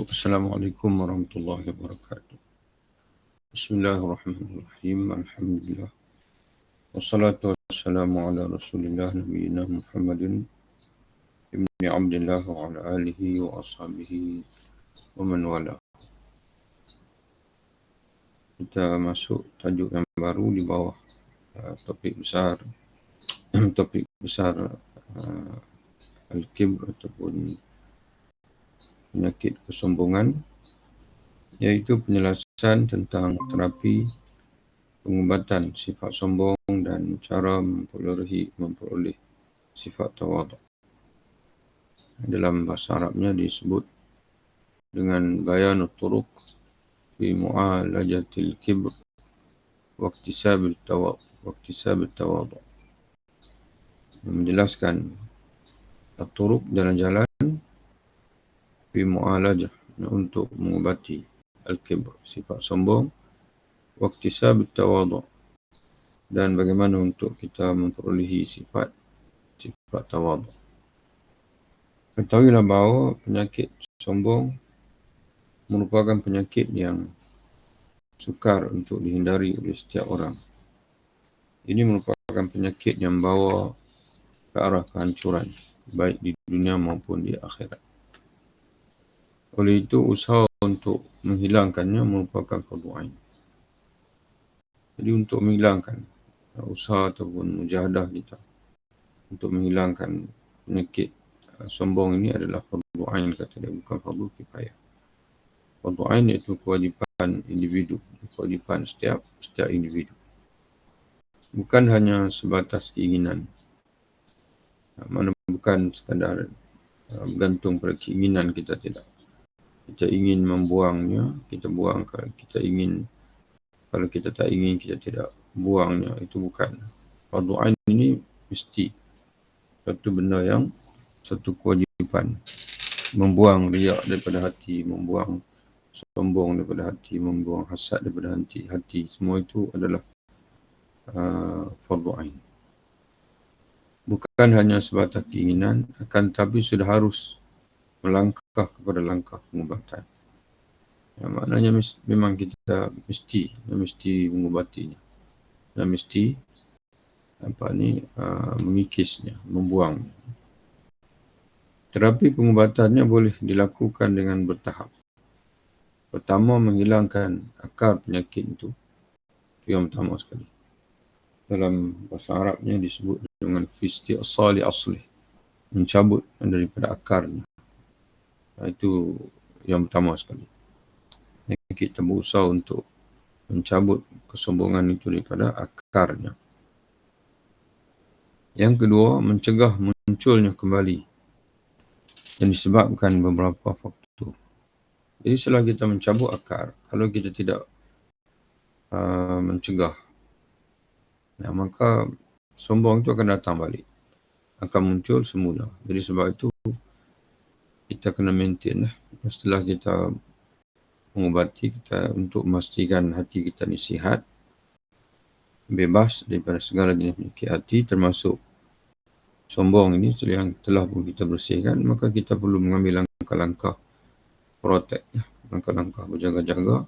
Assalamualaikum warahmatullahi wabarakatuh. Bismillahirrahmanirrahim. Alhamdulillah. Wassalatu wassalamu ala Rasulillah nabiyina Muhammadin ibni Abdillah wa ala alihi wa ashabihi wa man wala. Kita masuk tajuk yang baru di bawah topik besar Al-Kibr ataupun penyakit kesombongan, iaitu penjelasan tentang terapi pengubatan sifat sombong dan cara memperoleh sifat tawaduk. Dalam bahasa Arabnya disebut dengan bayanut turuq fi mu'alajatil kibr wa iktisabil tawaduk. Menjelaskan turuq jalan-jalan fi mu'alajah untuk mengubati al-kibr, sifat sombong, wa iktisabit tawaduk, dan bagaimana untuk kita memperolehi sifat tawaduk. Ketahuilah bahawa penyakit sombong merupakan penyakit yang sukar untuk dihindari oleh setiap orang. Ini merupakan penyakit yang membawa ke arah kehancuran, baik di dunia maupun di akhirat. Oleh itu, usaha untuk menghilangkannya merupakan fardu ain. Jadi untuk menghilangkan usaha ataupun mujahadah kita untuk menghilangkan penyakit sombong ini adalah fardu ain, kata dia, bukan fardu kifayah. Fardu ain iaitu kewajipan individu, kewajipan setiap individu. Bukan hanya sebatas keinginan. Mana bukan sekadar bergantung pada keinginan kita, tidak. Kita ingin membuangnya, kita buang. Kalau kita tak ingin, kita tidak buangnya. Itu bukan. Fardu ain ini mesti satu kewajipan. Membuang riak daripada hati, membuang sombong daripada hati, membuang hasad daripada hati. Semua itu adalah fardu ain. Bukan hanya sebatas keinginan, akan tetapi sudah harus melangkah kepada langkah pengubatan. Yang maknanya memang kita mesti mengubatinya. Dan mesti mengikisnya, membuangnya. Terapi pengubatannya boleh dilakukan dengan bertahap. Pertama, menghilangkan akar penyakit itu. Itu yang pertama sekali. Dalam bahasa Arabnya disebut dengan isti'sali asli, mencabut daripada akarnya. Itu yang pertama sekali. Kita berusaha untuk mencabut kesombongan itu daripada akarnya. Yang kedua, mencegah munculnya kembali, yang disebabkan beberapa faktor. Jadi setelah kita mencabut akar, kalau kita tidak mencegah, maka sombong itu akan datang balik, akan muncul semula. Jadi sebab itu kita kena maintain lah. Setelah kita mengubati, kita untuk memastikan hati kita ni sihat, bebas daripada segala jenis penyakit hati, termasuk sombong ini. Yang telah pun kita bersihkan, maka kita perlu mengambil langkah-langkah protect, langkah-langkah berjaga-jaga,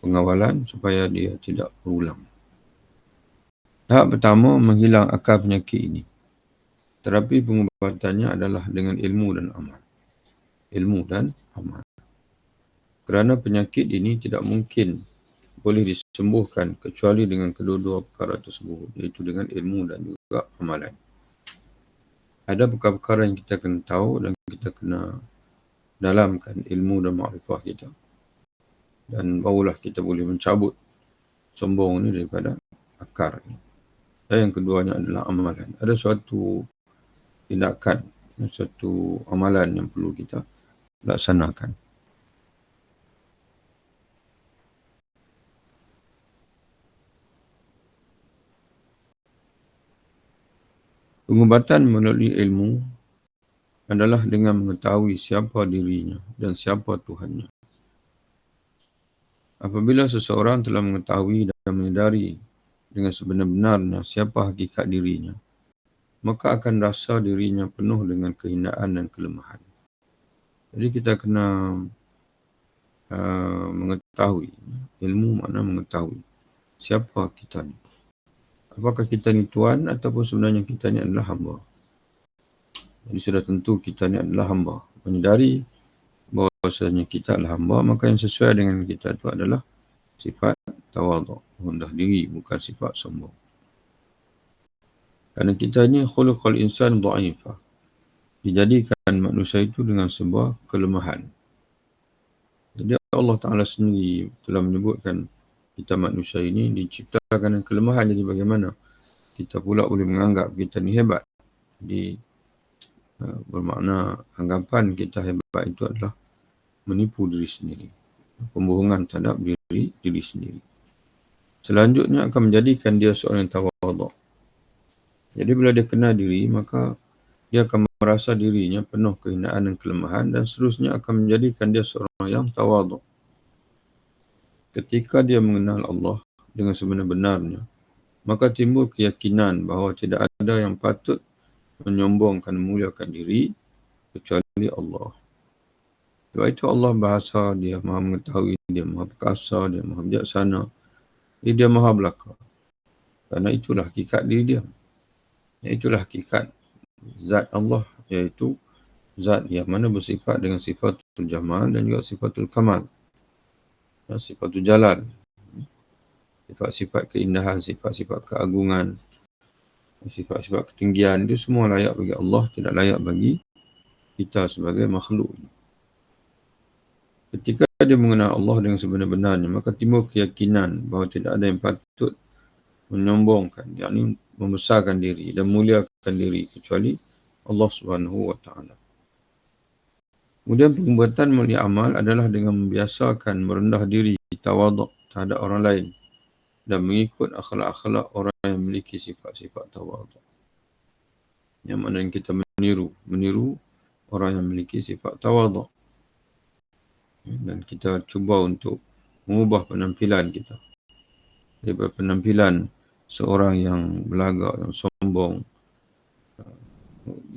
pengawalan supaya dia tidak berulang. Tahap pertama, menghilang akar penyakit ini. Terapi pengubatannya adalah dengan ilmu dan amal. Ilmu dan amal. Kerana penyakit ini tidak mungkin boleh disembuhkan kecuali dengan kedua-dua perkara tersebut, iaitu dengan ilmu dan juga amalan. Ada perkara-perkara yang kita kena tahu dan kita kena dalamkan ilmu dan makrifah kita. Dan barulah kita boleh mencabut sombong ini daripada akar. Dan yang keduanya adalah amalan. Ada suatu tindakan, suatu amalan yang perlu kita laksanakan. Pengubatan melalui ilmu adalah dengan mengetahui siapa dirinya dan siapa Tuhannya. Apabila seseorang telah mengetahui dan menyedari dengan sebenar-benarnya siapa hakikat dirinya, maka akan rasa dirinya penuh dengan kehinaan dan kelemahan. Jadi kita kena mengetahui, ilmu makna mengetahui siapa kita ni. Apakah kita ni Tuhan ataupun sebenarnya kita ni adalah hamba. Jadi sudah tentu kita ni adalah hamba. Menyedari bahawasanya kita adalah hamba, maka yang sesuai dengan kita itu adalah sifat tawaduk, rendah diri, bukan sifat sombong. Kerana kita ni khuluqal insan dha'ifah. Dijadikan manusia itu dengan sebuah kelemahan. Jadi Allah Ta'ala sendiri telah menyebutkan kita manusia ini diciptakan dengan kelemahan. Jadi bagaimana kita pula boleh menganggap kita ni hebat? Jadi bermakna anggapan kita hebat itu adalah menipu diri sendiri. Pembohongan terhadap diri sendiri. Selanjutnya akan menjadikan dia seorang yang tawaduk. Jadi bila dia kenal diri, maka dia akan merasa dirinya penuh kehinaan dan kelemahan, dan seterusnya akan menjadikan dia seorang yang tawaduk. Ketika dia mengenal Allah dengan sebenar-benarnya, maka timbul keyakinan bahawa tidak ada yang patut menyombongkan, memuliakan diri kecuali Allah. Sebab itu Allah bahasa dia maha mengetahui, dia maha perkasa, dia maha bijaksana, dia maha belaka. Karena itulah hakikat diri dia. Itulah hakikat zat Allah, iaitu zat yang mana bersifat dengan sifatul jamal dan juga sifatul kamal. Sifatul jalal. Sifat-sifat keindahan, sifat-sifat keagungan, sifat-sifat ketinggian, itu semua layak bagi Allah, tidak layak bagi kita sebagai makhluk. Ketika dia mengenal Allah dengan sebenar-benarnya, maka timbul keyakinan bahawa tidak ada yang patut menyombongkan, yakni membesarkan diri dan muliakan diri kecuali Allah Subhanahu wa Ta'ala. Kemudian perbuatan mulia amal adalah dengan membiasakan merendah diri, tawaduk terhadap orang lain dan mengikut akhlak-akhlak orang yang memiliki sifat-sifat tawaduk. Yang mana kita meniru orang yang memiliki sifat tawaduk. Dan kita cuba untuk mengubah penampilan kita. Daripada penampilan seorang yang belagak, yang sombong,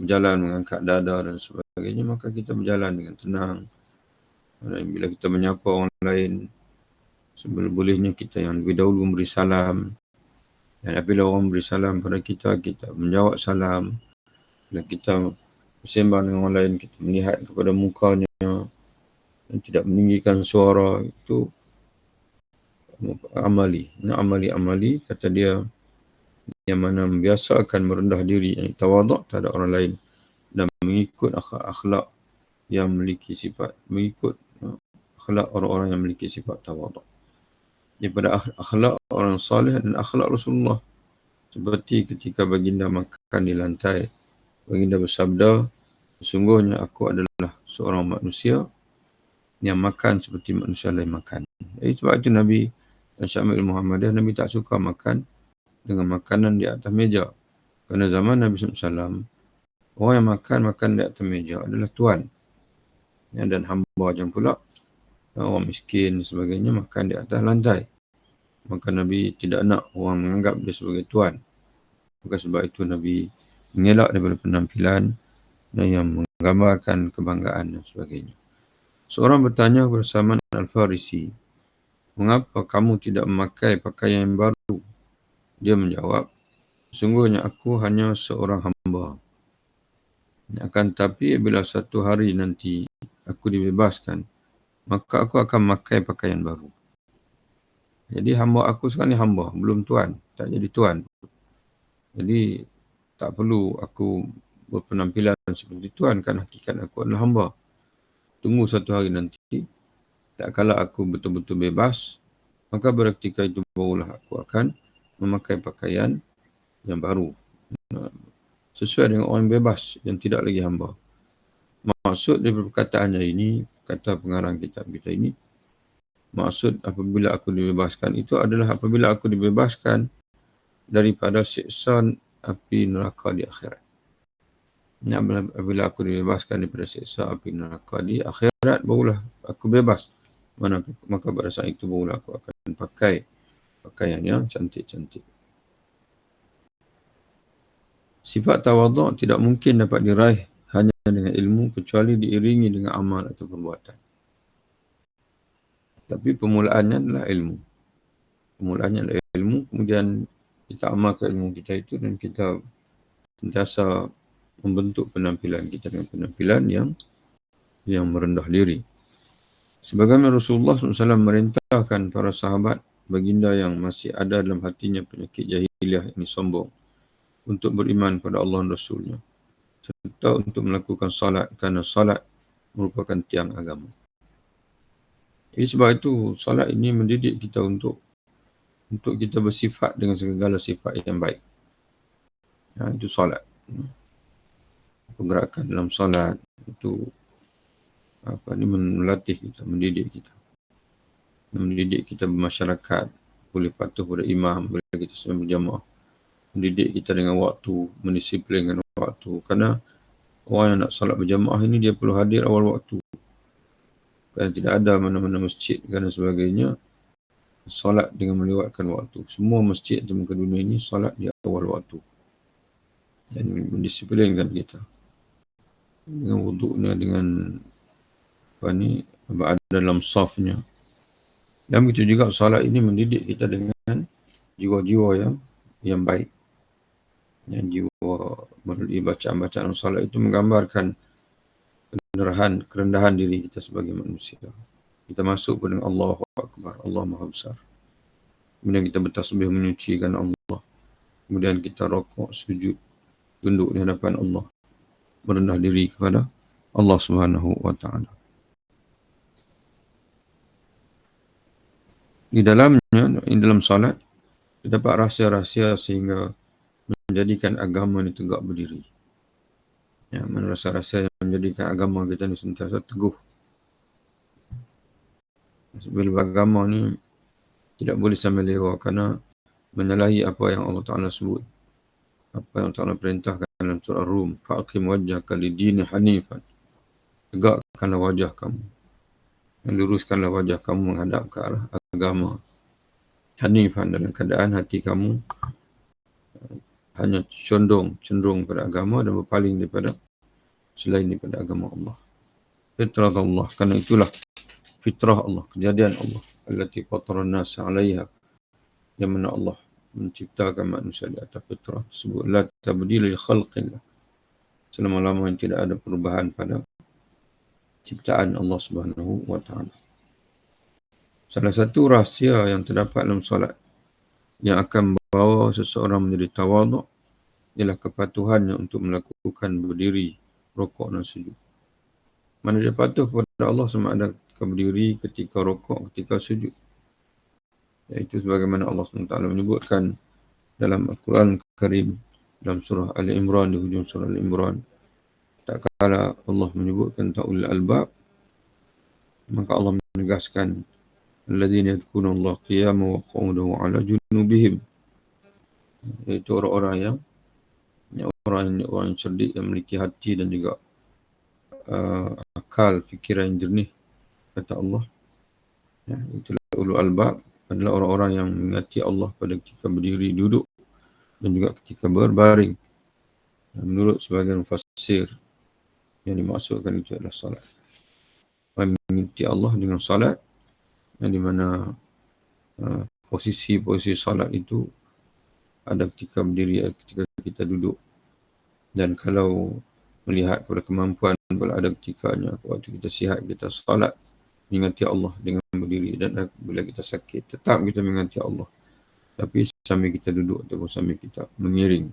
berjalan mengangkat dada dan sebagainya, maka kita berjalan dengan tenang. Dan bila kita menyapa orang lain, seboleh-bolehnya kita yang lebih dahulu memberi salam. Dan apabila orang memberi salam pada kita, kita menjawab salam. Bila kita bersembang dengan orang lain, kita melihat kepada mukanya dan tidak meninggikan suara. Itu amali, kata dia, yang mana membiasakan merendah diri, yang tawaduk terhadap orang lain dan mengikut akhlak yang memiliki sifat, mengikut akhlak orang-orang yang memiliki sifat tawaduk. Daripada akhlak orang salih dan akhlak Rasulullah. Seperti ketika baginda makan di lantai, baginda bersabda, sesungguhnya aku adalah seorang manusia yang makan seperti manusia lain makan. Jadi sebab itu Nabi Syamil Muhammadiyah, Nabi tak suka makan dengan makanan di atas meja. Kerana zaman Nabi SAW, orang yang makan di atas meja adalah tuan. Dan hamba macam pula, orang miskin dan sebagainya makan di atas lantai. Maka Nabi tidak nak orang menganggap dia sebagai tuan. Maka sebab itu Nabi mengelak daripada penampilan yang menggambarkan kebanggaan dan sebagainya. Seorang bertanya kepada Salman Al-Farisi, mengapa kamu tidak memakai pakaian yang baru? Dia menjawab, sesungguhnya aku hanya seorang hamba. Akan tetapi bila satu hari nanti aku dibebaskan, maka aku akan memakai pakaian baru. Jadi hamba aku sekarang ni hamba, belum tuan, tak jadi tuan. Jadi tak perlu aku berpenampilan seperti tuan, kan hakikat aku adalah hamba. Tunggu satu hari nanti, tak kala aku betul-betul bebas, maka berketika itu barulah aku akan memakai pakaian yang baru. Sesuai dengan orang bebas yang tidak lagi hamba. Maksud daripada perkataannya ini, kata pengarang kitab kita ini, maksud apabila aku dibebaskan itu adalah apabila aku dibebaskan daripada siksa api neraka di akhirat. Apabila aku dibebaskan daripada siksa api neraka di akhirat, barulah aku bebas. Maka pada saat itu barulah aku akan pakai pakaian yang cantik-cantik. Sifat tawaduk tidak mungkin dapat diraih hanya dengan ilmu kecuali diiringi dengan amal atau perbuatan. Tapi permulaannya adalah ilmu. Permulaannya adalah ilmu, kemudian kita amalkan ilmu kita itu dan kita sentiasa membentuk penampilan kita dengan penampilan yang merendah diri. Sebagaimana Rasulullah SAW merintahkan para sahabat baginda yang masih ada dalam hatinya penyakit jahiliah ini sombong untuk beriman pada Allah dan Rasulnya serta untuk melakukan salat kerana salat merupakan tiang agama. Jadi sebab itu salat ini mendidik kita untuk kita bersifat dengan segala sifat yang baik. Itu salat. Pergerakan dalam salat itu melatih kita, mendidik kita bermasyarakat, boleh patuh pada imam, boleh kita sembahyang berjamaah, mendidik kita dengan waktu, mendisiplinkan waktu. Kerana orang yang nak salat berjamaah ini dia perlu hadir awal waktu. Kerana tidak ada mana-mana masjid dan sebagainya salat dengan melewatkan waktu. Semua masjid di muka dunia ini salat di awal waktu. Dan mendisiplinkan kita dengan wuduknya, dengan berada dalam safnya. Dan begitu juga salat ini mendidik kita dengan jiwa-jiwa yang baik. Yang jiwa melalui bacaan-bacaan salat itu menggambarkan kerendahan diri kita sebagai manusia. Kita masuk kepada Allahu Akbar, Allah Maha Besar. Kemudian kita bertasbih menyucikan Allah. Kemudian kita rokok, sujud, tunduk di hadapan Allah. Merendah diri kepada Allah Subhanahu wa Ta'ala. Di dalam salat, terdapat rahsia-rahsia sehingga menjadikan agama ini tegak berdiri. Mana rahsia-rahsia yang menjadikan agama kita ini sentiasa teguh. Sebab agama ni tidak boleh sambil lewat kerana menyalahi apa yang Allah Ta'ala sebut. Apa yang Allah Ta'ala perintahkan dalam surah Rum. Fa'aqim wajhaka lidini hanifan. Tegakkanlah wajah kamu. Luruskanlah wajah kamu menghadap ke arah agama. Hanifan, dalam keadaan hati kamu hanya cenderung pada agama dan berpaling daripada selain daripada agama Allah. Fitrah Allah. Kerana itulah fitrah Allah, kejadian Allah. Allati fataran nasa 'alaiha. Yang mana Allah menciptakan manusia di atas fitrah tersebut. La tabdila li khalqillah. Selama-lama yang tidak ada perubahan pada ciptaan Allah Subhanahu wa Ta'ala. Salah satu rahsia yang terdapat dalam solat yang akan membawa seseorang menjadi tawaduk ialah kepatuhannya untuk melakukan berdiri, rokok dan sujud. Mana dia patuh kepada Allah sama ada ketika berdiri, ketika rokok, ketika sujud. Iaitu sebagaimana Allah SWT menyebutkan dalam Al-Quran Karim, dalam surah Ali Imran, di hujung surah Ali Imran. Tak kala Allah menyebutkan tentang ulil albab, maka Allah menegaskan alladzina yadhkuruna Allah qiyaman wa qu'udan wa 'ala junubihim. Iaitu orang yang cerdik, yang memiliki hati dan juga akal, fikiran yang jernih, kata Allah. Itulah ulul albab, adalah orang-orang yang mengingati Allah pada ketika berdiri, duduk dan juga ketika berbaring. Menurut sebagian mufassir, yang dimaksudkan itu adalah salat. Mengingati Allah dengan salat, yang di mana posisi salat itu ada ketika berdiri, ketika kita duduk. Dan kalau melihat kepada kemampuan, bila ada ketikanya waktu kita sihat, kita salat, mengingati Allah dengan berdiri. Dan bila kita sakit, tetap kita mengingati Allah. Tapi sambil kita duduk ataupun sambil kita mengiring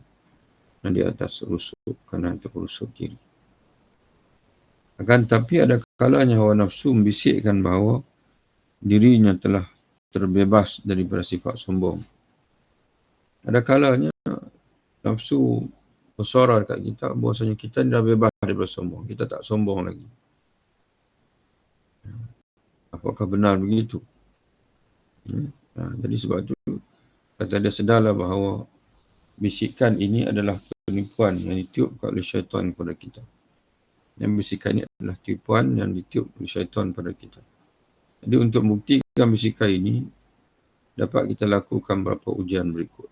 di atas rusuk kanan atau rusuk kiri. Akan tapi ada kalanya hawa nafsu membisikkan bahawa dirinya telah terbebas daripada sifat sombong. Ada kalanya nafsu bersuara dekat kita bahawasanya kita dah bebas daripada sombong. Kita tak sombong lagi. Apakah benar begitu? Jadi sebab itu kata dia sedarlah bahawa bisikan ini adalah penipuan yang ditiupkan oleh syaitan kepada kita. Yang bisikan ini adalah tipuan yang ditiup oleh syaitan pada kita. Jadi untuk membuktikan bisikan ini, dapat kita lakukan beberapa ujian berikut.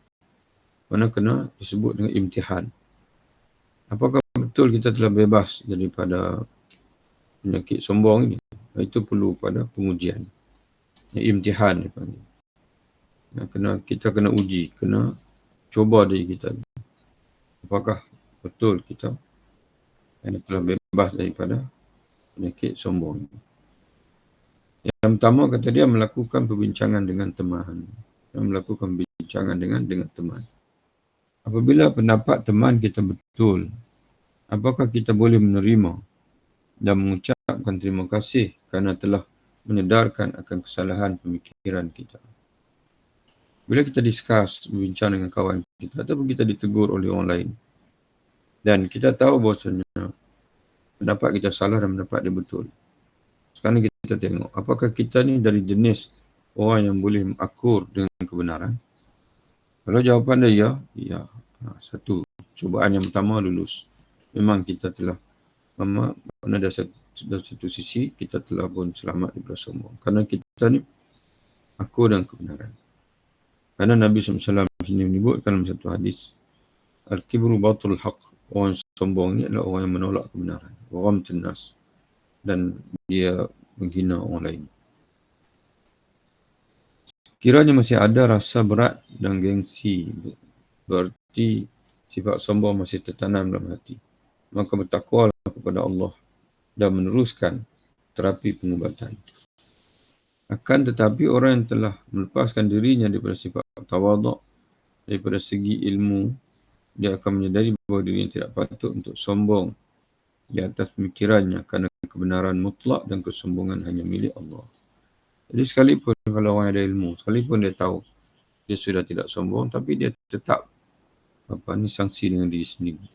Mana kena disebut dengan imtihan. Apakah betul kita telah bebas daripada penyakit sombong ini? Itu perlu pada pengujian. Imtihan dipanggil. Kita kena uji, kena cuba diri kita. Apakah betul kita telah bebas daripada penyakit sombong. Yang pertama kata dia melakukan perbincangan dengan teman. Dengan teman. Apabila pendapat teman kita betul, apakah kita boleh menerima dan mengucapkan terima kasih kerana telah menyedarkan akan kesalahan pemikiran kita. Bila kita berbincang dengan kawan kita ataupun kita ditegur oleh orang lain dan kita tahu bahawasanya pendapat kita salah dan pendapat dia betul. Sekarang kita tengok apakah kita ni dari jenis orang yang boleh mengakur dengan kebenaran. Kalau jawapan dia ya, satu cubaan yang pertama lulus. Memang kita telah dari satu sisi kita telah pun selamat daripada sombong. Kerana kita ni akur dengan kebenaran. Kerana Nabi SAW sini menyebutkan dalam satu hadis, Al-kibru batul haq. Orang sombong ni adalah orang yang menolak kebenaran. Orang tenas. Dan dia menghina orang lain. Kiranya masih ada rasa berat dan gengsi. Berarti sifat sombong masih tertanam dalam hati. Maka bertakwalah kepada Allah dan meneruskan terapi pengubatan. Akan tetapi orang yang telah melepaskan dirinya daripada sifat tawaduk, daripada segi ilmu, dia akan menyadari bahawa dirinya tidak patut untuk sombong di atas pemikirannya kerana kebenaran mutlak dan kesombongan hanya milik Allah. Jadi sekalipun kalau orang ada ilmu, sekalipun dia tahu dia sudah tidak sombong, tapi dia tetap sangsi dengan diri sendiri.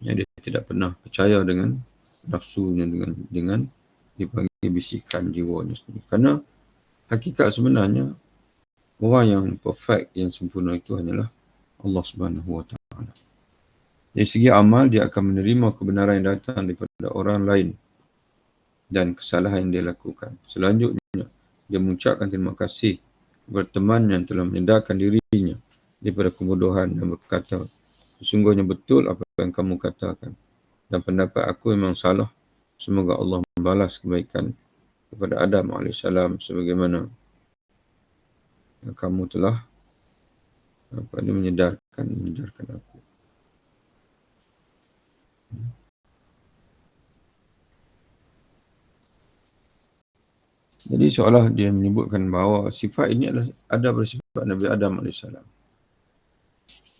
Dia tidak pernah percaya dengan nafsunya, dengan dipanggil bisikan jiwanya sendiri. Kerana hakikat sebenarnya orang yang perfect, yang sempurna itu hanyalah Allah Subhanahu Wa Taala. Dari segi amal, dia akan menerima kebenaran yang datang daripada orang lain dan kesalahan yang dia lakukan. Selanjutnya, dia mengucapkan terima kasih kepada teman yang telah menyedarkan dirinya daripada kebodohan dan berkata, sesungguhnya betul apa yang kamu katakan. Dan pendapat aku memang salah. Semoga Allah membalas kebaikan kepada Adam AS sebagaimana kamu telah menyedarkan aku. Jadi seolah dia menyebutkan bahawa sifat ini ada pada sifat Nabi Adam AS.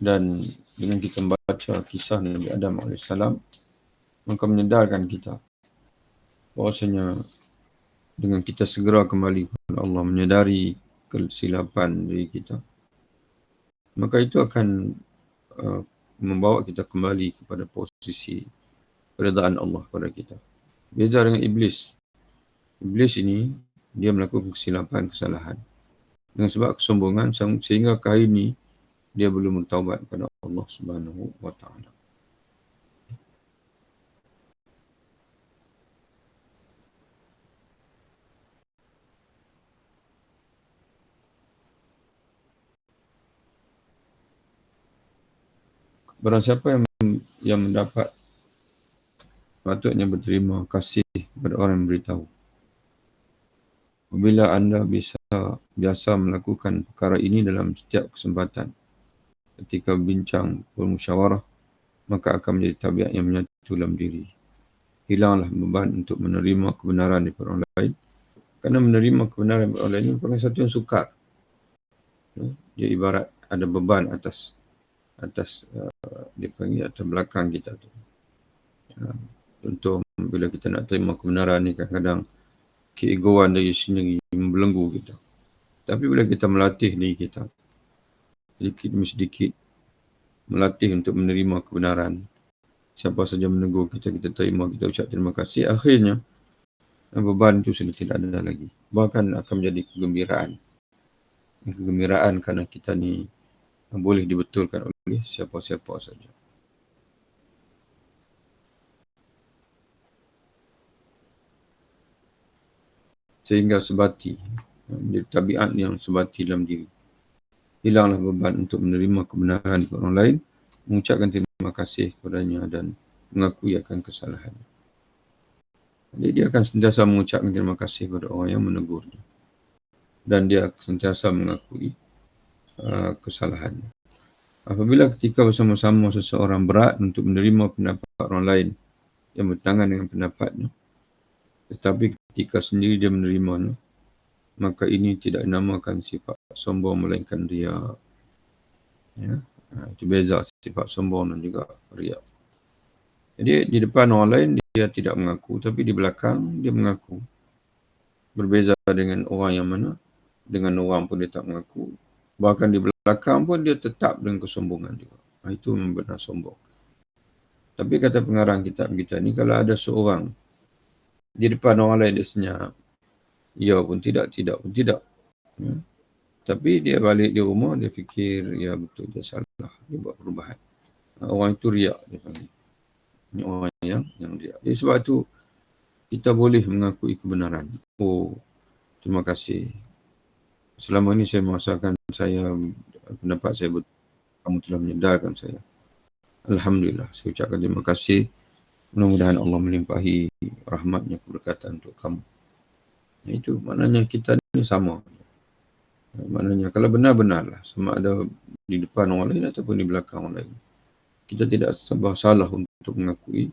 Dan dengan kita membaca kisah Nabi Adam AS, maka menyedarkan kita bahawasanya dengan kita segera kembali kepada Allah, menyedari kesilapan diri kita, maka itu akan membawa kita kembali kepada posisi keredaan Allah pada kita. Beza dengan iblis. Iblis ini dia melakukan kesalahan dengan sebab kesombongan sehingga hari ini dia belum bertaubat kepada Allah Subhanahu Wa Taala. Barang siapa yang mendapat, patutnya berterima kasih kepada orang yang beritahu. Apabila anda biasa melakukan perkara ini dalam setiap kesempatan, ketika bincang bermusyawarah, maka akan menjadi tabiat yang menyatu dalam diri. Hilanglah beban untuk menerima kebenaran daripada orang lain. Kerana menerima kebenaran daripada orang lain merupakan satu yang sukar. Dia ibarat ada beban atas dipanggil atas belakang kita tu. Contoh bila kita nak terima kebenaran ni, kadang-kadang keegoan dari sendiri membelenggu kita. Tapi bila kita melatih diri kita, sedikit demi sedikit melatih untuk menerima kebenaran, siapa saja menegur kita, kita terima, kita ucap terima kasih, akhirnya beban itu sudah tidak ada lagi. Bahkan akan menjadi kegembiraan. Kegembiraan kerana kita ni boleh dibetulkan oleh siapa-siapa saja. Sehingga sebati, menjadi tabiat yang sebati dalam diri. Hilanglah beban untuk menerima kebenaran dari orang lain, mengucapkan terima berterima kasih kepadanya dan mengakui akan kesalahannya. Jadi dia akan sentiasa mengucapkan terima kasih kepada orang yang menegurnya. Dan dia sentiasa mengakui kesalahannya. Apabila ketika bersama-sama seseorang berat untuk menerima pendapat orang lain yang bertentangan dengan pendapatnya, tetapi ketika sendiri dia menerimanya, maka ini tidak dinamakan sifat sombong melainkan riya. Ya, itu beza sifat sombong dan juga riya. Jadi di depan orang lain dia tidak mengaku, tapi di belakang dia mengaku. Berbeza dengan orang yang mana, dengan orang pun dia tak mengaku. Bahkan di belakang pun dia tetap dengan kesombongan juga. Itu benar sombong. Tapi kata pengarang kitab kita ni, kalau ada seorang di depan orang lain dia senyap, ya pun tidak, tidak pun tidak. Ya. Tapi dia balik di rumah, dia fikir, ya betul, dia salah, dia buat perubahan. Orang itu riak, dia panggil. Ini orang yang riak. Jadi sebab itu, kita boleh mengakui kebenaran. Oh, terima kasih. Selama ini saya merasakan pendapat saya betul. Kamu telah menyedarkan saya. Alhamdulillah, saya ucapkan terima kasih. Mudah-mudahan Allah melimpahi rahmatnya keberkatan untuk kamu. Itu maknanya kita ni sama. Maknanya kalau benar-benarlah, sama ada di depan orang lain ataupun di belakang orang lain, kita tidak serba salah untuk mengakui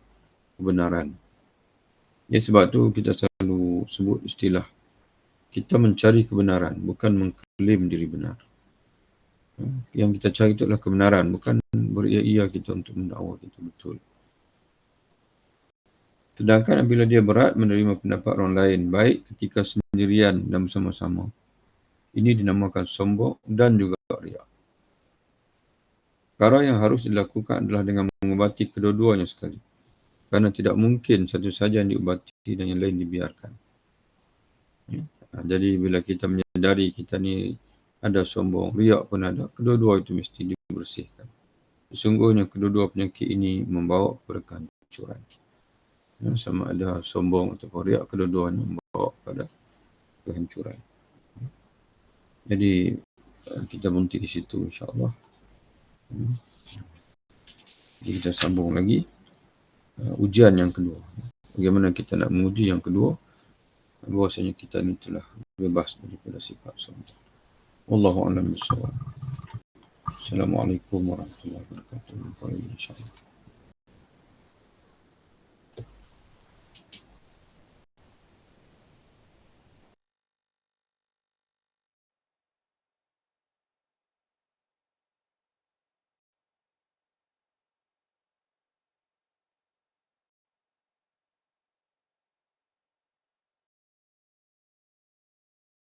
kebenaran. Ya, sebab tu kita selalu sebut istilah kita mencari kebenaran, bukan mengklaim diri benar. Yang kita cari itu adalah kebenaran, bukan beria-ia kita untuk mendakwa kita betul. Sedangkan apabila dia berat menerima pendapat orang lain, baik ketika sendirian dan bersama-sama, ini dinamakan sombong dan juga riak. Perkara yang harus dilakukan adalah dengan mengubati kedua-duanya sekali. Kerana tidak mungkin satu saja yang diubati dan yang lain dibiarkan. Ya. Jadi bila kita menyadari kita ni ada sombong, riak pun ada, kedua-dua itu mesti dibersihkan. Sesungguhnya kedua-dua penyakit ini membawa kepada kehancuran. Ya, sama ada sombong atau riak, kedua-duanya membawa kepada kehancuran. Jadi kita berhenti di situ insya-Allah. Jadi kita sambung lagi ujian yang kedua. Bagaimana kita nak menguji yang kedua? Bahwasanya kita ni telah bebas daripada sifat sombong. Wallahu a'lam bishawab. Assalamualaikum warahmatullahi wabarakatuh. Insya-Allah.